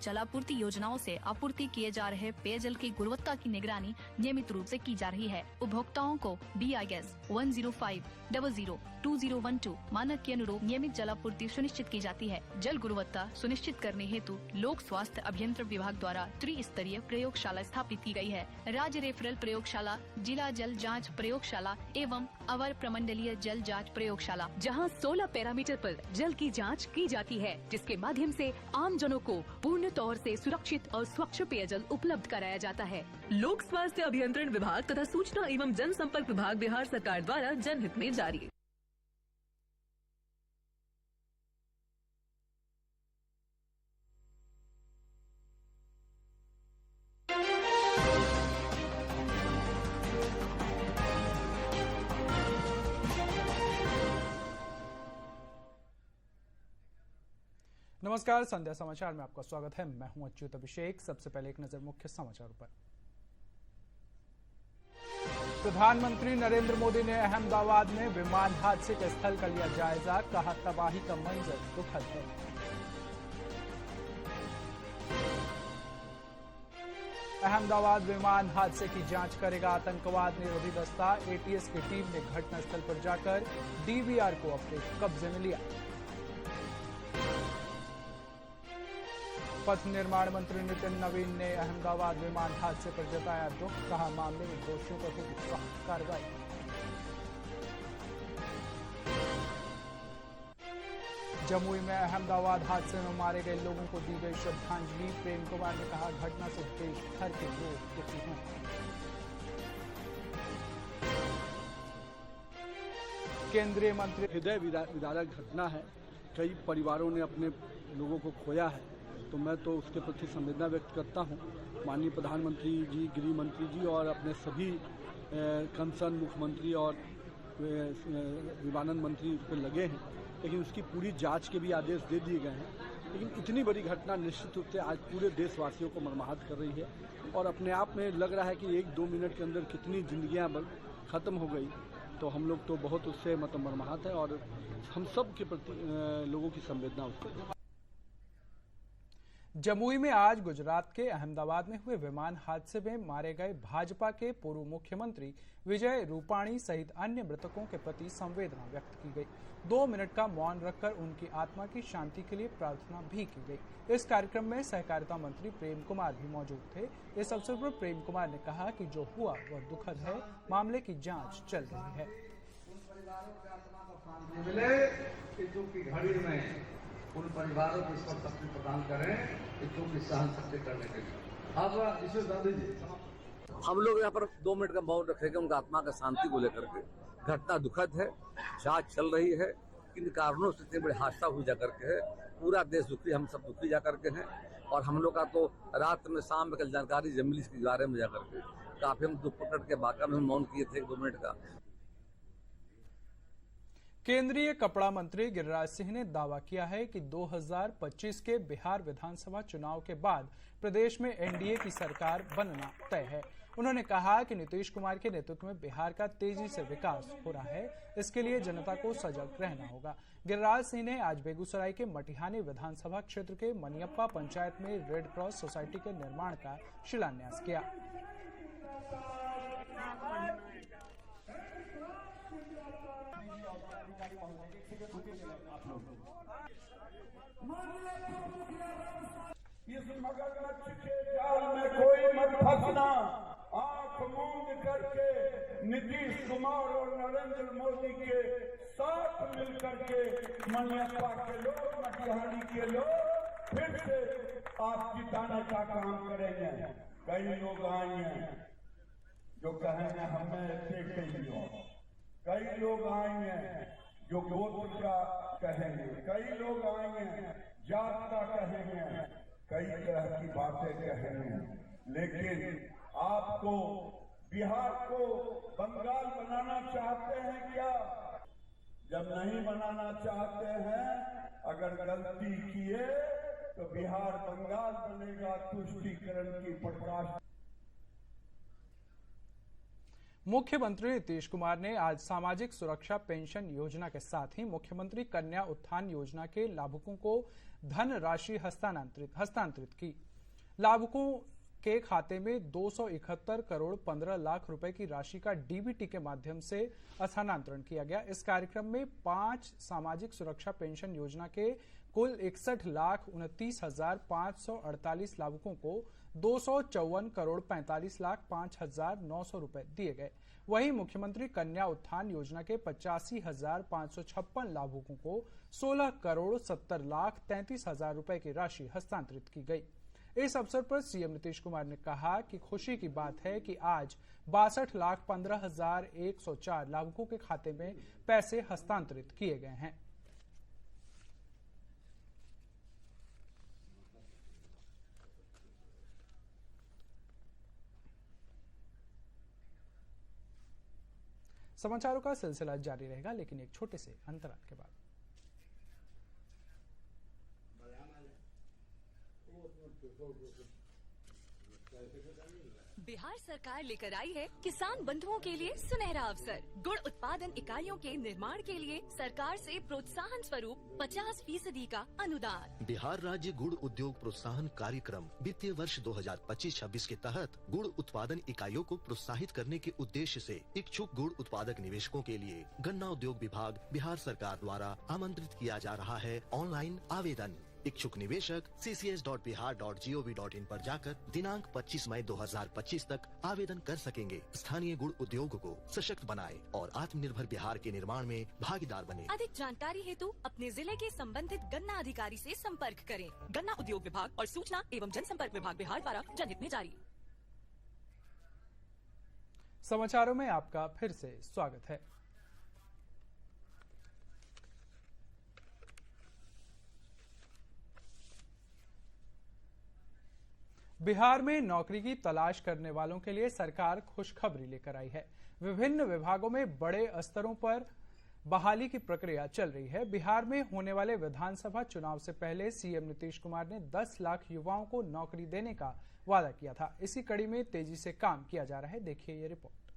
जलापूर्ति योजनाओं से आपूर्ति किए जा रहे पेयजल की गुणवत्ता की निगरानी नियमित रूप से की जा रही है। उपभोक्ताओं को BIS 105002012 मानक के अनुरूप नियमित जलापूर्ति सुनिश्चित की जाती है। जल गुणवत्ता सुनिश्चित करने हेतु लोक स्वास्थ्य अभियंत्रण विभाग द्वारा त्रिस्तरीय प्रयोगशाला स्थापित की गई है। राज्य रेफरल प्रयोगशाला, जिला जल जाँच प्रयोगशाला एवं अवर प्रमंडलीय जल जाँच प्रयोगशाला, जहां 16 पैरामीटर पर जल की जांच की जाती है, जिसके माध्यम से आम जनों को पूर्ण तौर से सुरक्षित और स्वच्छ पेयजल उपलब्ध कराया जाता है। लोक स्वास्थ्य अभियंत्रण विभाग तथा सूचना एवं जनसंपर्क विभाग बिहार सरकार द्वारा जनहित में जारी। नमस्कार, संध्या समाचार में आपका स्वागत है। मैं हूं अच्युत अभिषेक। सबसे पहले एक नजर मुख्य समाचारों पर। प्रधानमंत्री नरेंद्र मोदी ने अहमदाबाद में विमान हादसे के स्थल का लिया जायजा, कहा तबाही का मंजर दुखद है। अहमदाबाद विमान हादसे की जांच करेगा आतंकवाद निरोधी दस्ता। ATS की टीम ने घटनास्थल पर जाकर DVR को अपने कब्जे में लिया। पथ निर्माण मंत्री नितिन नवीन ने अहमदाबाद विमान हादसे पर जताया दुख, कहा मामले में दोषियों पर होगी सख्त कार्रवाई। जमुई में अहमदाबाद हादसे में मारे गए लोगों को दी गई श्रद्धांजलि। प्रेम कुमार ने कहा घटना से देश भर के लोग दुखी हैं। केंद्रीय मंत्री हृदय विदारक घटना है। कई परिवारों ने अपने लोगों को खोया है, तो मैं तो उसके प्रति संवेदना व्यक्त करता हूं। माननीय प्रधानमंत्री जी, गृह मंत्री जी और अपने सभी कंसर्न मुख्यमंत्री और विमानन मंत्री उस पर लगे हैं, लेकिन उसकी पूरी जांच के भी आदेश दे दिए गए हैं। लेकिन इतनी बड़ी घटना निश्चित रूप से आज पूरे देशवासियों को मर्माहत कर रही है और अपने आप में लग रहा है कि 1-2 मिनट के अंदर कितनी जिंदगियां खत्म हो गई। तो हम लोग तो बहुत उससे मर्माहत है और हम सब के प्रति लोगों की संवेदना उसको। जमुई में आज गुजरात के अहमदाबाद में हुए विमान हादसे में मारे गए भाजपा के पूर्व मुख्यमंत्री विजय रूपाणी सहित अन्य मृतकों के प्रति संवेदना व्यक्त की गई। 2 मिनट का मौन रखकर उनकी आत्मा की शांति के लिए प्रार्थना भी की गई। इस कार्यक्रम में सहकारिता मंत्री प्रेम कुमार भी मौजूद थे। इस अवसर पर प्रेम कुमार ने कहा कि जो हुआ वह दुखद है, मामले की जाँच चल रही है। उन परिवारों को ईश्वर शक्ति प्रदान करें क्योंकि सहन शक्ति करने के लिए। अब ईश्वर गांधी जी, हम लोग यहाँ पर 2 मिनट का मौन रखेंगे उनका आत्मा का शांति को लेकर के। घटना दुखद है, जांच चल रही है। किन कारणों से इतने बड़े हादसा हुई जा करके है, पूरा देश दुखी, हम सब दुखी जा करके हैं। और हम लोग का तो रात में शाम में कल जानकारी जमीली इसके बारे में जा करके काफी हम दुख प्रकट के बाका में मौन किए थे 2 मिनट का। केंद्रीय कपड़ा मंत्री गिरिराज सिंह ने दावा किया है कि 2025 के बिहार विधानसभा चुनाव के बाद प्रदेश में NDA की सरकार बनना तय है। उन्होंने कहा कि नीतीश कुमार के नेतृत्व में बिहार का तेजी से विकास हो रहा है, इसके लिए जनता को सजग रहना होगा। गिरिराज सिंह ने आज बेगूसराय के मटिहानी विधानसभा क्षेत्र के मनियप्पा पंचायत में रेड क्रॉस सोसाइटी के निर्माण का शिलान्यास किया। इस मगरमच्छ के जाल में कोई मत फंसना। आंख मूंद करके नीतीश कुमार और नरेंद्र मोदी के साथ मिलकर के मनियप्पा के लोग, मटिहानी के लोग फिर से आप जिताने का काम करेंगे। कई लोग आएंगे जो कहेंगे हमें देखते ही हो, कई लोग आएंगे जो गोत्र का कहेंगे, कई लोग आएंगे जात का कहेंगे, कई तरह की बातें कहेंगे। लेकिन आपको बिहार को बंगाल बनाना चाहते हैं क्या? जब नहीं बनाना चाहते हैं, अगर गलती किए तो बिहार बंगाल बनेगा। तुष्टीकरण की प्रकाश। मुख्यमंत्री नीतीश कुमार ने आज सामाजिक सुरक्षा पेंशन योजना के साथ ही मुख्यमंत्री कन्या उत्थान योजना के लाभुकों को धनराशि हस्तांतरित की। लाभुकों के खाते में 271 करोड़ 15 लाख रुपए की राशि का डीबीटी के माध्यम से स्थानांतरण किया गया। इस कार्यक्रम में 5 सामाजिक सुरक्षा पेंशन योजना के कुल 61,29,548 लाभुकों को 254 करोड़ 45 लाख 5,900 रुपए दिए गए। वहीं मुख्यमंत्री कन्या उत्थान योजना के 85,556 लाभुकों को 16 करोड़ 70 लाख 33,000 रुपए की राशि हस्तांतरित की गई। इस अवसर पर सीएम नीतीश कुमार ने कहा कि खुशी की बात है कि आज 62,15,104 लाभुकों के खाते में पैसे हस्तांतरित किए गए हैं। समाचारों का सिलसिला जारी रहेगा, लेकिन एक छोटे से अंतराल के बाद। बिहार सरकार लेकर आई है किसान बंधुओं के लिए सुनहरा अवसर। गुड़ उत्पादन इकाइयों के निर्माण के लिए सरकार से प्रोत्साहन स्वरूप 50% का अनुदान। बिहार राज्य गुड़ उद्योग प्रोत्साहन कार्यक्रम वित्तीय वर्ष 2025-26 के तहत गुड़ उत्पादन इकाइयों को प्रोत्साहित करने के उद्देश्य से इच्छुक गुड़ उत्पादक निवेशकों के लिए गन्ना उद्योग विभाग बिहार सरकार द्वारा आमंत्रित किया जा रहा है ऑनलाइन आवेदन। इच्छुक निवेशक ccs.bihar.gov.in पर जाकर दिनांक 25 मई 2025 तक आवेदन कर सकेंगे। स्थानीय गुड़ उद्योग को सशक्त बनाएं और आत्मनिर्भर बिहार के निर्माण में भागीदार बने। अधिक जानकारी हेतु अपने जिले के संबंधित गन्ना अधिकारी से संपर्क करें। गन्ना उद्योग विभाग और सूचना एवं जनसंपर्क विभाग बिहार द्वारा जनहित में जारी। समाचारों में आपका फिर से स्वागत है। बिहार में नौकरी की तलाश करने वालों के लिए सरकार खुशखबरी लेकर आई है। विभिन्न विभागों में बड़े स्तरों पर बहाली की प्रक्रिया चल रही है। बिहार में होने वाले विधानसभा चुनाव से पहले सीएम नीतीश कुमार ने 10 लाख युवाओं को नौकरी देने का वादा किया था। इसी कड़ी में तेजी से काम किया जा रहा है। देखिए ये रिपोर्ट।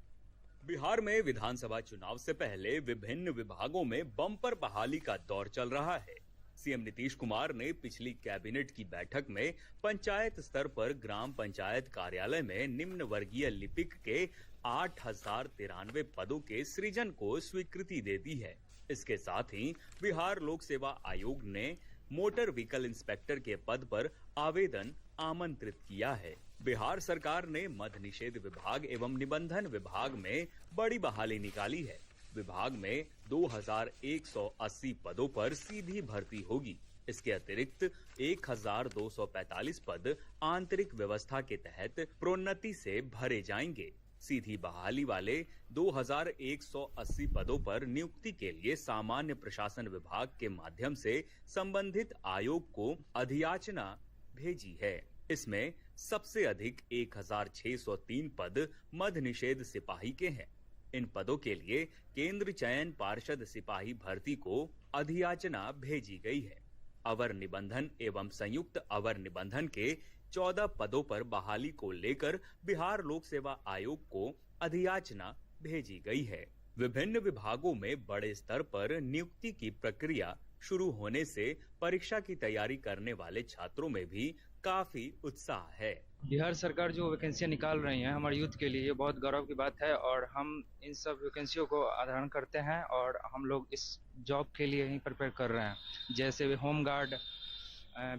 बिहार में विधानसभा चुनाव से पहले विभिन्न विभागों में बम्पर बहाली का दौर चल रहा है। सीएम नीतीश कुमार ने पिछली कैबिनेट की बैठक में पंचायत स्तर पर ग्राम पंचायत कार्यालय में निम्न वर्गीय लिपिक के 8,093 पदों के सृजन को स्वीकृति दे दी है। इसके साथ ही बिहार लोक सेवा आयोग ने मोटर व्हीकल इंस्पेक्टर के पद पर आवेदन आमंत्रित किया है। बिहार सरकार ने मद्य निषेध विभाग एवं निबंधन विभाग में बड़ी बहाली निकाली है। विभाग में 2,180 पदों पर सीधी भर्ती होगी। इसके अतिरिक्त 1,245 पद आंतरिक व्यवस्था के तहत प्रोन्नति से भरे जाएंगे। सीधी बहाली वाले 2,180 पदों पर नियुक्ति के लिए सामान्य प्रशासन विभाग के माध्यम से संबंधित आयोग को अधियाचना भेजी है। इसमें सबसे अधिक 1,603 पद मद्य निषेध सिपाही के हैं। इन पदों के लिए केंद्र चयन पार्षद सिपाही भर्ती को अधियाचना भेजी गई है। अवर निबंधन एवं संयुक्त अवर निबंधन के 14 पदों पर बहाली को लेकर बिहार लोक सेवा आयोग को अधियाचना भेजी गई है। विभिन्न विभागों में बड़े स्तर पर नियुक्ति की प्रक्रिया शुरू होने से परीक्षा की तैयारी करने वाले छात्रों में भी काफी उत्साह है। बिहार सरकार जो वैकेंसियां निकाल रही है हमारे यूथ के लिए, ये बहुत गौरव की बात है और हम इन सब वैकेंसियों को आधारण करते हैं और हम लोग इस जॉब के लिए ही प्रिपेयर कर रहे हैं। जैसे home guard,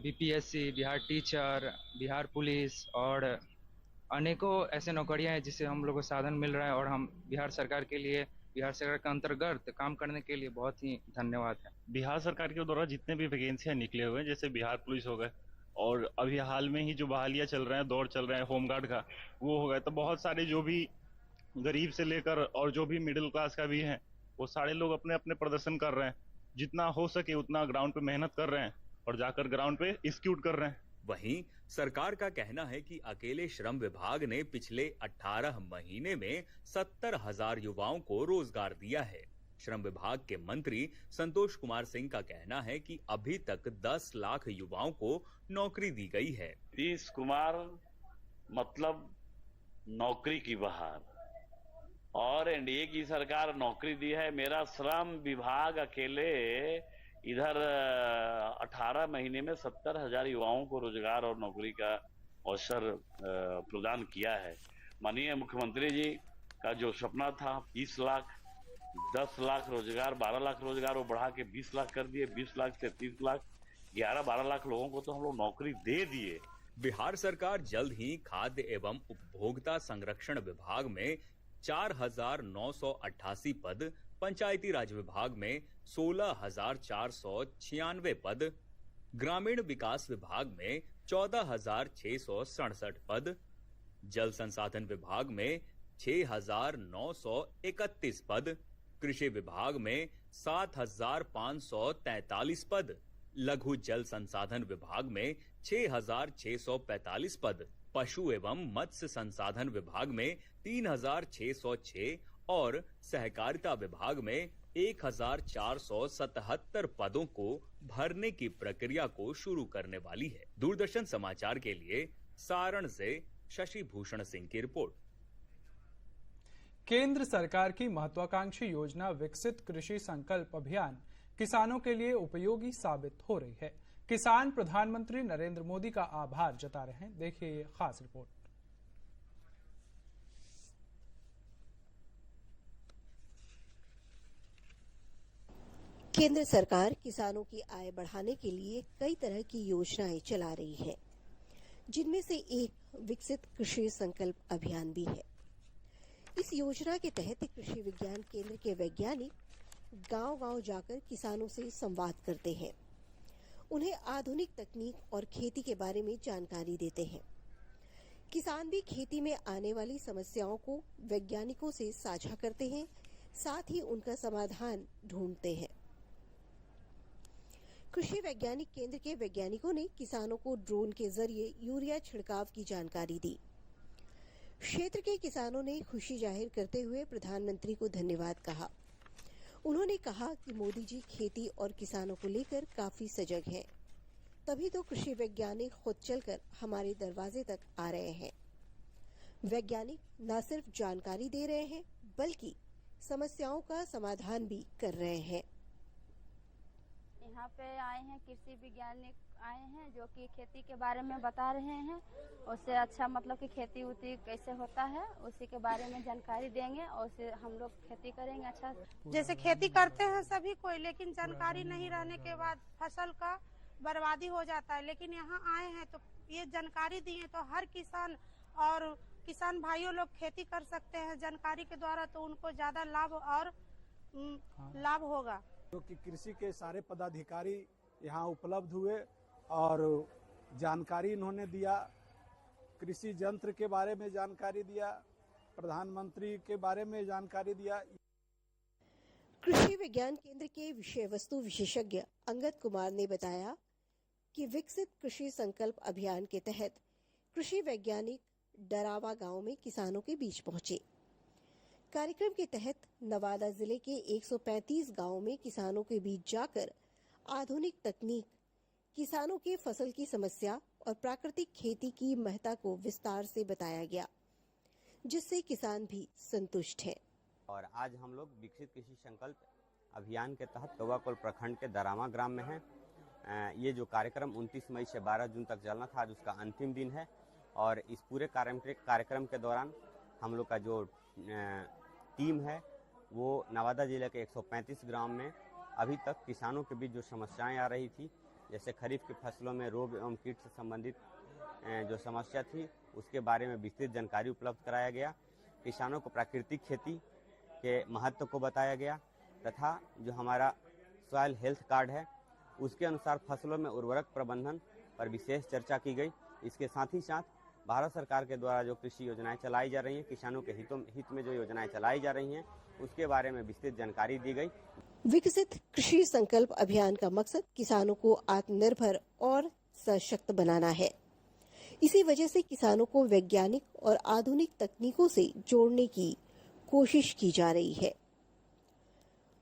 BPSC, Bihar teacher, Bihar police और अनेकों ऐसे नौकरियां हैं जिससे हम लोग को साधन मिल रहा है और हम बिहार सरकार के लिए, बिहार सरकार के अंतर्गत काम करने के लिए बहुत ही धन्यवाद है। बिहार सरकार के द्वारा जितने भी वैकेंसियां निकले हुए हैं, जैसे बिहार पुलिस हो गए और अभी हाल में ही जो बहालियां चल रहे हैं, दौर चल रहे हैं होमगार्ड का, वो हो गया। तो बहुत सारे जो भी गरीब से लेकर और जो भी मिडिल क्लास का भी है, वो सारे लोग अपने अपने प्रदर्शन कर रहे हैं। जितना हो सके उतना ग्राउंड पे मेहनत कर रहे हैं और जाकर ग्राउंड पे एग्जीक्यूट कर रहे हैं। वहीं सरकार का कहना है कि अकेले श्रम विभाग ने पिछले 18 महीने में 70,000 युवाओं को रोजगार दिया है। श्रम विभाग के मंत्री संतोष कुमार सिंह का कहना है कि अभी तक 10 लाख युवाओं को नौकरी दी गई है। नीतीश कुमार मतलब नौकरी की बहार, और एनडीए की सरकार नौकरी दी है। मेरा श्रम विभाग अकेले इधर 18 महीने में 70,000 युवाओं को रोजगार और नौकरी का अवसर प्रदान किया है। माननीय मुख्यमंत्री जी का जो सपना था 20 लाख 10 लाख रोजगार 12 लाख रोजगार वो बढ़ा के 20 लाख कर दिए। 20 लाख से 30 लाख 11-12 लाख लोगों को तो हम लोग नौकरी दे दिए। बिहार सरकार जल्द ही खाद्य एवं उपभोक्ता संरक्षण विभाग में 4,988 पद, पंचायती राज विभाग में 16,496 पद, ग्रामीण विकास विभाग में 14,667 पद, जल संसाधन विभाग में 6,931 पद, कृषि विभाग में 7,543 पद, लघु जल संसाधन विभाग में 6,645 पद, पशु एवं मत्स्य संसाधन विभाग में 3,606 और सहकारिता विभाग में 1,477 पदों को भरने की प्रक्रिया को शुरू करने वाली है। दूरदर्शन समाचार के लिए सारण से शशि भूषण सिंह की रिपोर्ट। केंद्र सरकार की महत्वाकांक्षी योजना विकसित कृषि संकल्प अभियान किसानों के लिए उपयोगी साबित हो रही है। किसान प्रधानमंत्री नरेंद्र मोदी का आभार जता रहे हैं। देखिए ये खास रिपोर्ट। केंद्र सरकार किसानों की आय बढ़ाने के लिए कई तरह की योजनाएं चला रही है, जिनमें से एक विकसित कृषि संकल्प अभियान भी है। इस योजना के तहत कृषि विज्ञान केंद्र के वैज्ञानिक गांव-गांव जाकर किसानों से संवाद करते हैं, उन्हें आधुनिक तकनीक और खेती के बारे में जानकारी देते हैं। किसान भी खेती में आने वाली समस्याओं को वैज्ञानिकों से साझा करते हैं, साथ ही उनका समाधान ढूंढते हैं। कृषि वैज्ञानिक केंद्र के वैज्ञानिकों ने किसानों को ड्रोन के जरिए यूरिया छिड़काव की जानकारी दी। क्षेत्र के किसानों ने खुशी जाहिर करते हुए प्रधानमंत्री को धन्यवाद कहा। उन्होंने कहा कि मोदी जी खेती और किसानों को लेकर काफी सजग हैं, तभी तो कृषि वैज्ञानिक खुद चलकर हमारे दरवाजे तक आ रहे हैं। वैज्ञानिक न सिर्फ जानकारी दे रहे हैं, बल्कि समस्याओं का समाधान भी कर रहे हैं। यहाँ पे आए हैं कृषि वैज्ञानिक आए हैं जो कि खेती के बारे में बता रहे हैं। उससे अच्छा मतलब कि खेती उती कैसे होता है उसी के बारे में जानकारी देंगे और उससे हम लोग खेती करेंगे अच्छा। जैसे खेती करते हैं सभी कोई, लेकिन जानकारी नहीं रहने के बाद फसल का बर्बादी हो जाता है। लेकिन यहाँ आए हैं तो ये जानकारी दी है तो हर किसान और किसान भाइयों लोग खेती कर सकते हैं जानकारी के द्वारा, तो उनको ज्यादा लाभ और लाभ होगा। क्योंकि कृषि के सारे पदाधिकारी यहाँ उपलब्ध हुए और जानकारी इन्होंने दिया, कृषि यंत्र के बारे में जानकारी दिया, प्रधानमंत्री के बारे में जानकारी दिया। कृषि विज्ञान केंद्र के विषय वस्तु विशेषज्ञ अंगद कुमार ने बताया कि विकसित कृषि संकल्प अभियान के तहत कृषि वैज्ञानिक डरावा गांव में किसानों के बीच पहुंचे। कार्यक्रम के तहत नवादा जिले के 135 गांवों में किसानों के बीच जाकर आधुनिक तकनीक, किसानों के फसल की समस्या और प्राकृतिक खेती की महत्ता को विस्तार से बताया गया, जिससे किसान भी संतुष्ट हैं। और आज हम लोग विकसित कृषि संकल्प अभियान के तहत कौवाकोल प्रखंड के दरामा ग्राम में हैं। ये जो कार्यक्रम 29 मई से 12 जून तक चलना था, आज उसका अंतिम दिन है। और इस पूरे कार्यक्रम के दौरान हम लोग का जो टीम है वो नवादा जिले के 135 ग्राम में अभी तक किसानों के बीच जो समस्याएं आ रही थी, जैसे खरीफ की फसलों में रोग एवं कीट से संबंधित जो समस्या थी उसके बारे में विस्तृत जानकारी उपलब्ध कराया गया। किसानों को प्राकृतिक खेती के महत्व को बताया गया तथा जो हमारा सॉइल हेल्थ कार्ड है उसके अनुसार फसलों में उर्वरक प्रबंधन पर विशेष चर्चा की गई। इसके साथ ही साथ भारत सरकार के द्वारा जो कृषि योजनाएं चलाई जा रही हैं, किसानों के हित में जो योजनाएं चलाई जा रही हैं उसके बारे में विस्तृत जानकारी दी गई। विकसित कृषि संकल्प अभियान का मकसद किसानों को आत्मनिर्भर और सशक्त बनाना है। इसी वजह से किसानों को वैज्ञानिक और आधुनिक तकनीकों से जोड़ने की कोशिश की जा रही है।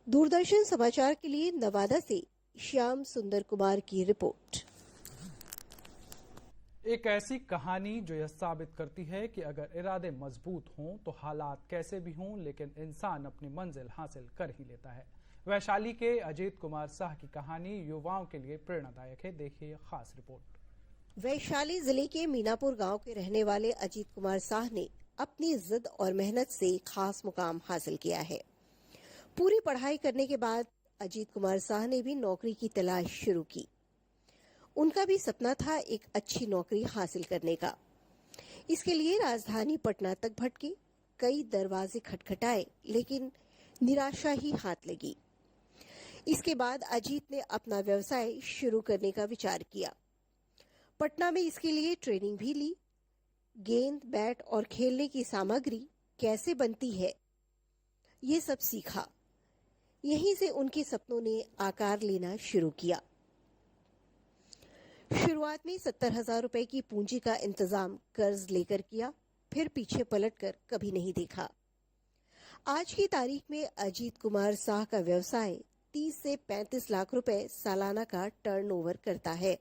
दूरदर्शन समाचार के लिए नवादा से श्याम सुंदर कुमार की रिपोर्ट। एक ऐसी कहानी जो यह साबित करती है कि अगर इरादे मजबूत हों तो हालात कैसे भी हों, लेकिन इंसान अपनी मंजिल हासिल कर ही लेता है। वैशाली के अजीत कुमार साह की कहानी युवाओं के लिए प्रेरणादायक है। देखिए खास रिपोर्ट। वैशाली जिले के मीनापुर गांव के रहने वाले अजीत कुमार साह ने अपनी जिद और मेहनत से खास मुकाम हासिल किया है। पूरी पढ़ाई करने के बाद अजीत कुमार साह ने भी नौकरी की तलाश शुरू की। उनका भी सपना था एक अच्छी नौकरी हासिल करने का। इसके लिए राजधानी पटना तक भटके, कई दरवाजे खटखटाए, लेकिन निराशा ही हाथ लगी। इसके बाद अजीत ने अपना व्यवसाय शुरू करने का विचार किया। पटना में इसके लिए ट्रेनिंग भी ली। गेंद, बैट और खेलने की सामग्री कैसे बनती है, ये सब सीखा। यहीं से उनके सपनों ने आकार लेना शुरू किया। शुरुआत में 70,000 रुपए की पूंजी का इंतजाम कर्ज लेकर किया, फिर पीछे पलटकर कभी नहीं देखा। आज की तारीख में अजीत कुमार साह का व्यवसाय 30 से 35 लाख रुपए सालाना का टर्नओवर करता है।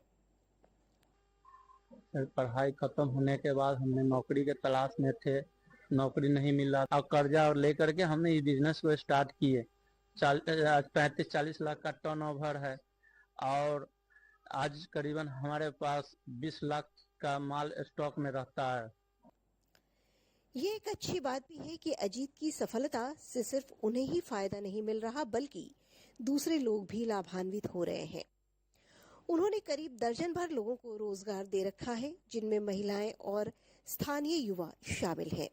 पढ़ाई खत्म होने के बाद हमने नौकरी के तलाश में थे, नौकरी नहीं मिला और कर्जा और लेकर के हमने इस बिजनेस को स्टार्ट किए। 35-40 लाख का टर्नओवर है और आज करीबन हमारे पास 20 लाख का माल स्टॉक में रहता है। ये एक अच्छी बात भी है कि अजीत की सफलता से सिर्फ उन्हें ही फायदा नहीं मिल रहा, बल्कि दूसरे लोग भी लाभान्वित हो रहे हैं। उन्होंने करीब दर्जन भर लोगों को रोजगार दे रखा है, जिनमें महिलाएं और स्थानीय युवा शामिल हैं।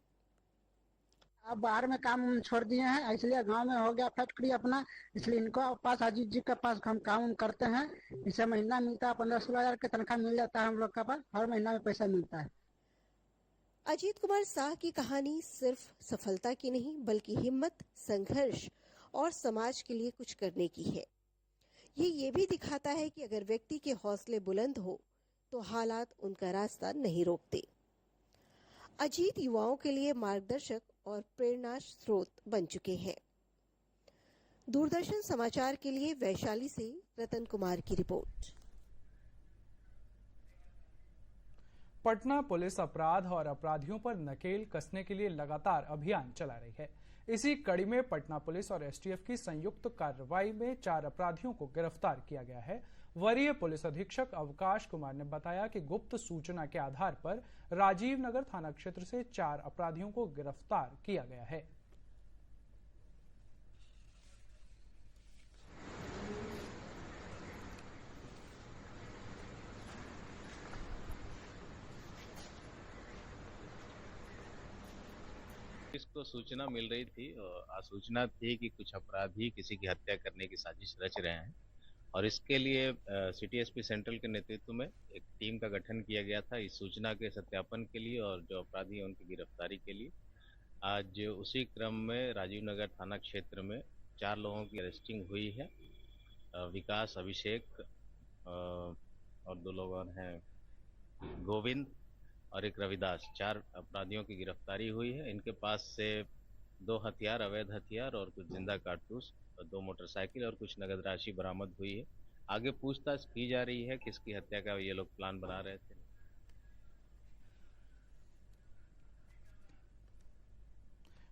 अब बाहर में काम छोड़ दिए हैं, इसलिए गांव में हो गया फैक्ट्री अपना, इसलिए इनको पास अजीत जी के पास हम काम करते हैं। इसे महीना मिलता है 15-16 हजार की तनख्वाह मिल जाता है हम लोग का पास, हर महीना में पैसा मिलता है। अजीत कुमार साह की कहानी सिर्फ सफलता की नहीं, बल्कि हिम्मत, संघर्ष और समाज के लिए कुछ करने की है। ये भी दिखाता है कि अगर व्यक्ति के हौसले बुलंद हो तो हालात उनका रास्ता नहीं रोकते। अजीत युवाओं के लिए मार्गदर्शक और प्रेरणा स्रोत बन चुके हैं। दूरदर्शन समाचार के लिए वैशाली से रतन कुमार की रिपोर्ट। पटना पुलिस अपराध और अपराधियों पर नकेल कसने के लिए लगातार अभियान चला रही है। इसी कड़ी में पटना पुलिस और एसटीएफ की संयुक्त कार्रवाई में 4 अपराधियों को गिरफ्तार किया गया है। वरीय पुलिस अधीक्षक अवकाश कुमार ने बताया कि गुप्त सूचना के आधार पर राजीव नगर थाना क्षेत्र से 4 अपराधियों को गिरफ्तार किया गया है। इसको सूचना मिल रही थी, सूचना थी कि कुछ अपराधी किसी की हत्या करने की साजिश रच रहे हैं और इसके लिए सिटी एसपी सेंट्रल के नेतृत्व में एक टीम का गठन किया गया था इस सूचना के सत्यापन के लिए और जो अपराधी हैं उनकी गिरफ्तारी के लिए। आज उसी क्रम में राजीव नगर थाना क्षेत्र में 4 लोगों की अरेस्टिंग हुई है। विकास, अभिषेक और 2 लोग और हैं, गोविंद और एक रविदास। 4 अपराधियों की गिरफ्तारी हुई है। इनके पास से 2 हथियार, अवैध हथियार और कुछ जिंदा कारतूस, 2 मोटरसाइकिल और कुछ नगद राशि बरामद हुई है। आगे पूछताछ की जा रही है किसकी हत्या का ये लोग प्लान बना रहे थे।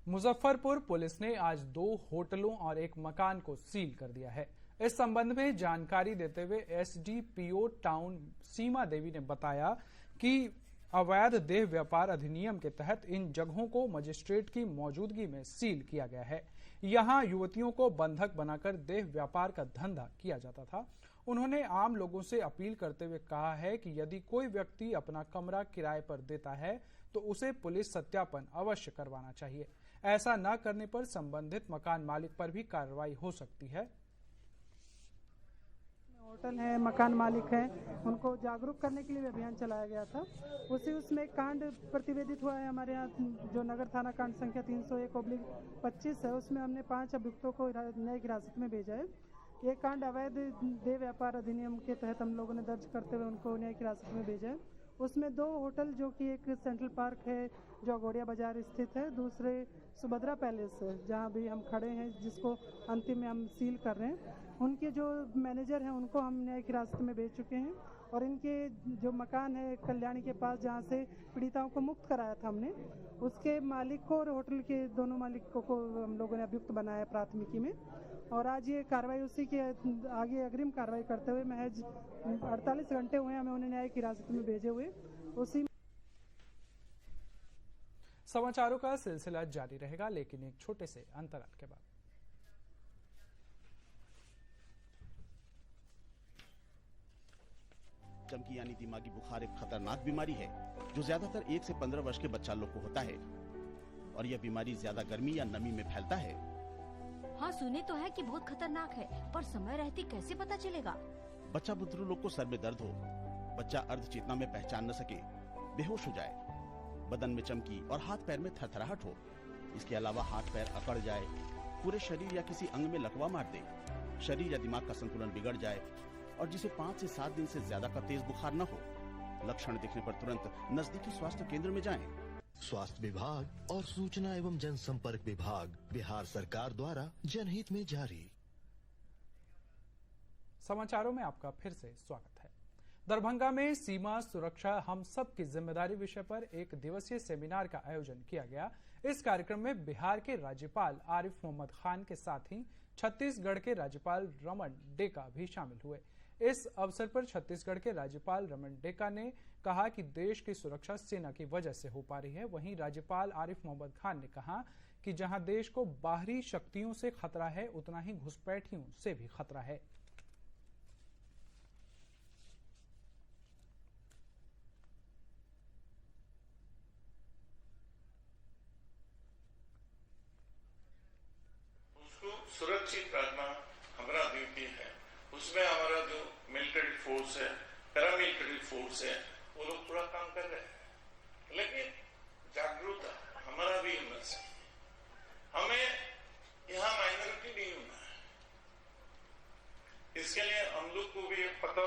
मुजफ्फरपुर पुलिस ने आज 2 होटलों और एक मकान को सील कर दिया है। इस संबंध में जानकारी देते हुए एसडीपीओ टाउन सीमा देवी ने बताया कि अवैध देह व्यापार अधिनियम के तहत इन जगहों को मजिस्ट्रेट की मौजूदगी में सील किया गया है। यहां युवतियों को बंधक बनाकर देह व्यापार का धंधा किया जाता था। उन्होंने आम लोगों से अपील करते हुए कहा है कि यदि कोई व्यक्ति अपना कमरा किराए पर देता है तो उसे पुलिस सत्यापन अवश्य करवाना चाहिए। ऐसा न करने पर संबंधित मकान मालिक पर भी कार्रवाई हो सकती है। होटल है, मकान मालिक हैं, उनको जागरूक करने के लिए अभियान चलाया गया था। उसमें एक कांड प्रतिवेदित हुआ है हमारे यहाँ, जो नगर थाना कांड संख्या 301/25 है। उसमें हमने 5 अभियुक्तों को न्यायिक हिरासत में भेजा है। ये कांड अवैध देह व्यापार अधिनियम के तहत हम लोगों ने दर्ज करते हुए उनको न्यायिक हिरासत में भेजा है। उसमें 2 होटल, जो कि एक सेंट्रल पार्क है जो अगोड़िया बाजार स्थित है, दूसरे सुभद्रा पैलेस है जहाँ भी हम खड़े हैं, जिसको अंतिम में हम सील कर रहे हैं। उनके जो मैनेजर हैं उनको हम न्यायिक हिरासत में भेज चुके हैं और इनके जो मकान है कल्याणी के पास जहाँ से पीड़िताओं को मुक्त कराया था हमने, उसके मालिक को और होटल के दोनों मालिकों को हम लोगों ने अभियुक्त बनाया प्राथमिकी में। और आज ये कार्रवाई उसी के आगे अग्रिम कार्रवाई करते हुए महज 48 घंटे हुए हमें उन्हें न्यायिक हिरासत में भेजे हुए। उसी समाचारों का सिलसिला जारी रहेगा, लेकिन एक छोटे से अंतराल के बाद। चमकी यानी दिमागी बुखार एक खतरनाक बीमारी है जो ज्यादातर 1 से 15 वर्ष के बच्चा लोग को होता है और यह बीमारी ज्यादा गर्मी या नमी में फैलता है। हाँ, सुने तो है कि बहुत खतरनाक है, पर समय रहते कैसे पता चलेगा? बच्चा बुजुर्ग लोग को सर में दर्द हो, बच्चा अर्ध चेतना में पहचान न सके, बेहोश हो जाए, बदन में चमकी और हाथ पैर में थरथराहट हो। इसके अलावा हाथ पैर अकड़ जाए, पूरे शरीर या किसी अंग में लकवा मार दे, शरीर या दिमाग का संतुलन बिगड़ जाए और जिसे 5 से 7 दिन से ज्यादा का तेज बुखार न हो। लक्षण दिखने पर तुरंत नजदीकी स्वास्थ्य केंद्र में जाएं। स्वास्थ्य विभाग और सूचना एवं जनसंपर्क विभाग, बिहार सरकार द्वारा जनहित में जारी। समाचारों में आपका फिर से स्वागत है। दरभंगा में सीमा सुरक्षा हम सब की जिम्मेदारी विषय पर एक दिवसीय सेमिनार का आयोजन किया गया। इस कार्यक्रम में बिहार के राज्यपाल आरिफ मोहम्मद खान के साथ ही छत्तीसगढ़ के राज्यपाल रमन डेका भी शामिल हुए। इस अवसर पर छत्तीसगढ़ के राज्यपाल रमन डेका ने कहा कि देश की सुरक्षा सेना की वजह से हो पा रही है। वहीं राज्यपाल आरिफ मोहम्मद खान ने कहा कि जहां देश को बाहरी शक्तियों से खतरा है, उतना ही घुसपैठियों से भी खतरा है। सुरक्षित रखना हमारा ड्यूटी है। उसमें हमारा जो मिलिट्री फोर्स है, पैरामिलिट्री फोर्स है, वो लोग पूरा काम कर रहे हैं, लेकिन जागरूकता हमारा भी होना चाहिए। हमें यहाँ माइनॉरिटी नहीं होना है। इसके लिए हम लोग को भी पता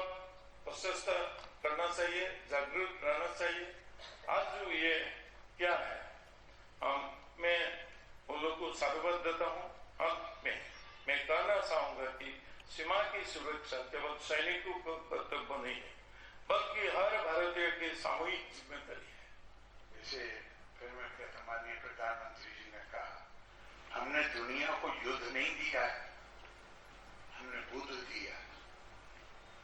प्रशस्त करना चाहिए, जागरूक रहना चाहिए। आज जो ये क्या है, मैं उन लोग को साधुवाद देता हूँ। अब मैं कहना चाहूंगा कि सीमा की सुरक्षा केवल सैनिकों का कर्तव्य नहीं है, बल्कि हर भारतीय की सामूहिक जिम्मेदारी है। जैसे फिर मैं कहता, माननीय प्रधानमंत्री जी ने कहा, हमने दुनिया को युद्ध नहीं दिया है, हमने बुद्ध दिया,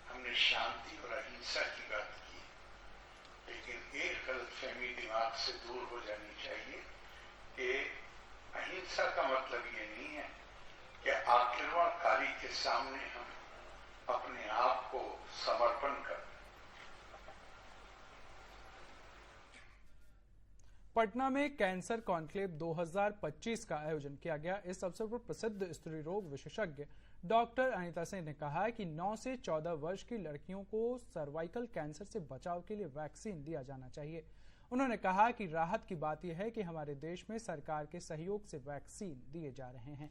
हमने शांति और अहिंसा की बात की। लेकिन एक गलतफहमी दिमाग से दूर हो जानी चाहिए कि अहिंसा का मतलब ये नहीं है कि आक्रमणकारी के सामने हम अपने आप को समर्पण कर। पटना में कैंसर कॉन्क्लेव 2025 का आयोजन किया गया। इस अवसर पर प्रसिद्ध स्त्री रोग विशेषज्ञ डॉक्टर अनीता सिंह ने कहा कि 9 से 14 वर्ष की लड़कियों को सर्वाइकल कैंसर से बचाव के लिए वैक्सीन दिया जाना चाहिए। उन्होंने कहा कि राहत की बात यह है कि हमारे देश में सरकार के सहयोग से वैक्सीन दिए जा रहे हैं।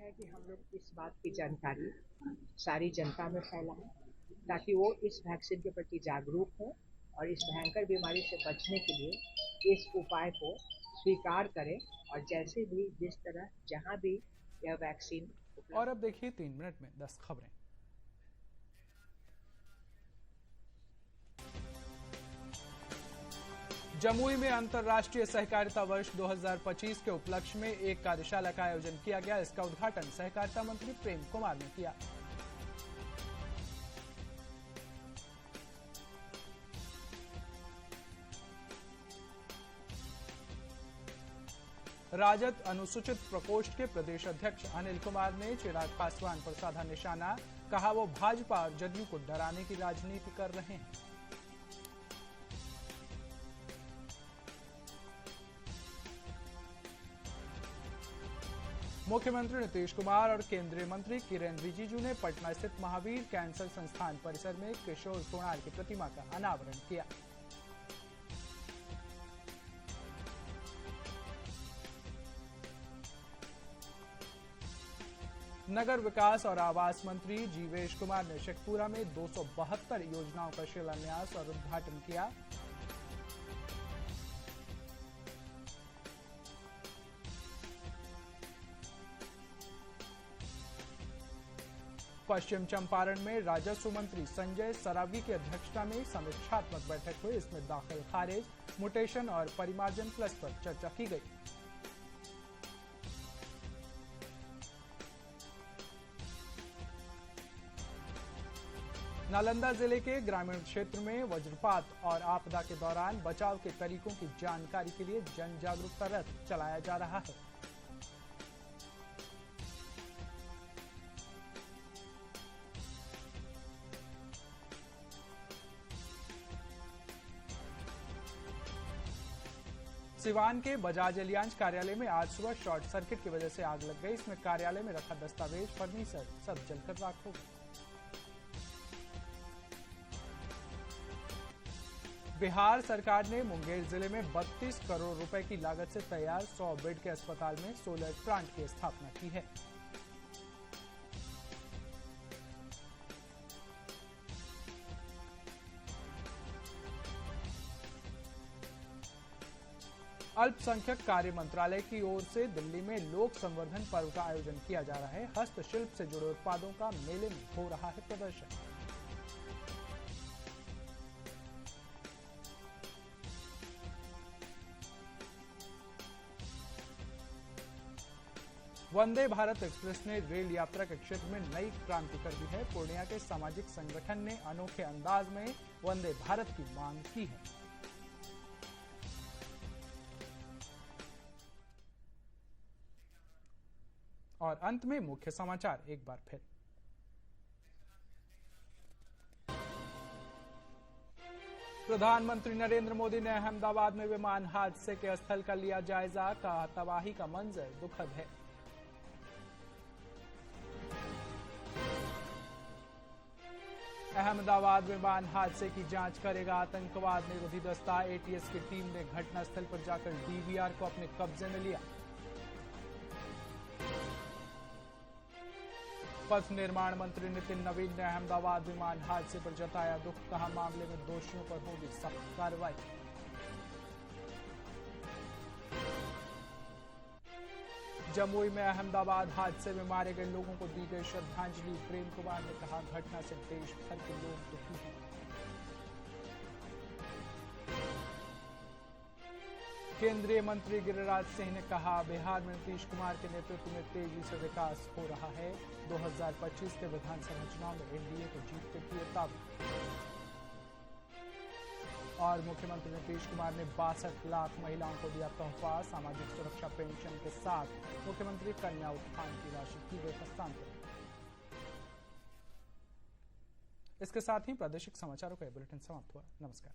है कि हम लोग इस बात की जानकारी सारी जनता में फैलाएं ताकि वो इस वैक्सीन के प्रति जागरूक हो और इस भयंकर बीमारी से बचने के लिए इस उपाय को स्वीकार करें और जैसे भी जिस तरह जहां भी यह वैक्सीन। और अब देखिए 3 मिनट में 10 खबरें। जमुई में अंतर्राष्ट्रीय सहकारिता वर्ष 2025 के उपलक्ष्य में एक कार्यशाला का आयोजन किया गया। इसका उद्घाटन सहकारिता मंत्री प्रेम कुमार ने किया। राजद अनुसूचित प्रकोष्ठ के प्रदेश अध्यक्ष अनिल कुमार ने चिराग पासवान पर साधा निशाना। कहा वो भाजपा और जदयू को डराने की राजनीति कर रहे हैं। मुख्यमंत्री नीतीश कुमार और केंद्रीय मंत्री किरेन रिजिजू ने पटना स्थित महावीर कैंसर संस्थान परिसर में किशोर कुणाल की प्रतिमा का अनावरण किया। नगर विकास और आवास मंत्री जीवेश कुमार ने शेखपुरा में 272 योजनाओं का शिलान्यास और उद्घाटन किया। पश्चिम चंपारण में राजस्व मंत्री संजय सरावगी की अध्यक्षता में समीक्षात्मक बैठक हुई। इसमें दाखिल खारिज, म्यूटेशन और परिमार्जन प्लस पर चर्चा की गई। नालंदा जिले के ग्रामीण क्षेत्र में वज्रपात और आपदा के दौरान बचाव के तरीकों की जानकारी के लिए जन जागरूकता रथ चलाया जा रहा है। सिवान के बजाज एलियांज कार्यालय में आज सुबह शॉर्ट सर्किट की वजह से आग लग गई। इसमें कार्यालय में रखा दस्तावेज, फर्नीचर सब जलकर राख हो गए। बिहार सरकार ने मुंगेर जिले में 32 करोड़ रुपए की लागत से तैयार 100 बेड के अस्पताल में सोलर प्लांट की स्थापना की है। अल्पसंख्यक कार्य मंत्रालय की ओर से दिल्ली में लोक संवर्धन पर्व का आयोजन किया जा रहा है। हस्तशिल्प से जुड़े उत्पादों का मेले में हो रहा है प्रदर्शन। वंदे भारत एक्सप्रेस ने रेल यात्रा के क्षेत्र में नई क्रांति कर दी है। पूर्णिया के सामाजिक संगठन ने अनोखे अंदाज में वंदे भारत की मांग की है। और अंत में मुख्य समाचार एक बार फिर। प्रधानमंत्री नरेंद्र मोदी ने अहमदाबाद में विमान हादसे के स्थल का लिया जायजा। कहा, तबाही का मंजर दुखद है। अहमदाबाद विमान हादसे की जांच करेगा आतंकवाद निरोधी दस्ता। एटीएस की टीम ने घटनास्थल पर जाकर डीवीआर को अपने कब्जे में लिया। पथ निर्माण मंत्री नितिन नवीन ने अहमदाबाद विमान हादसे पर जताया दुख। कहा, मामले में दोषियों पर होगी सख्त कार्रवाई। जमुई में अहमदाबाद हादसे में मारे गए लोगों को दी गई श्रद्धांजलि। प्रेम कुमार ने कहा, घटना से देश भर के लोग दुखी हैं। केंद्रीय मंत्री गिरिराज सिंह ने कहा, बिहार में नीतीश कुमार के नेतृत्व में तेजी से विकास हो रहा है। 2025 के विधानसभा चुनाव में एनडीए को जीत के किए दावे। और मुख्यमंत्री नीतीश कुमार ने 62 लाख महिलाओं को दिया तोहफा। सामाजिक सुरक्षा पेंशन के साथ मुख्यमंत्री कन्या उत्थान की राशि की गई हस्तांतरित। इसके साथ ही प्रादेशिक समाचारों का बुलेटिन समाप्त हुआ। नमस्कार।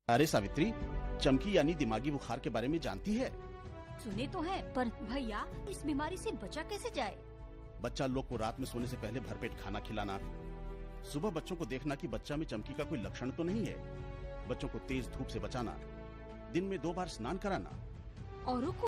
अरे सावित्री, चमकी यानी दिमागी बुखार के बारे में जानती है? सुने तो है, पर भैया इस बीमारी से बचा कैसे जाए? बच्चा लोग को रात में सोने से पहले भरपेट खाना खिलाना, सुबह बच्चों को देखना कि बच्चा में चमकी का कोई लक्षण तो नहीं है, बच्चों को तेज धूप से बचाना, दिन में 2 बार स्नान कराना। औरों को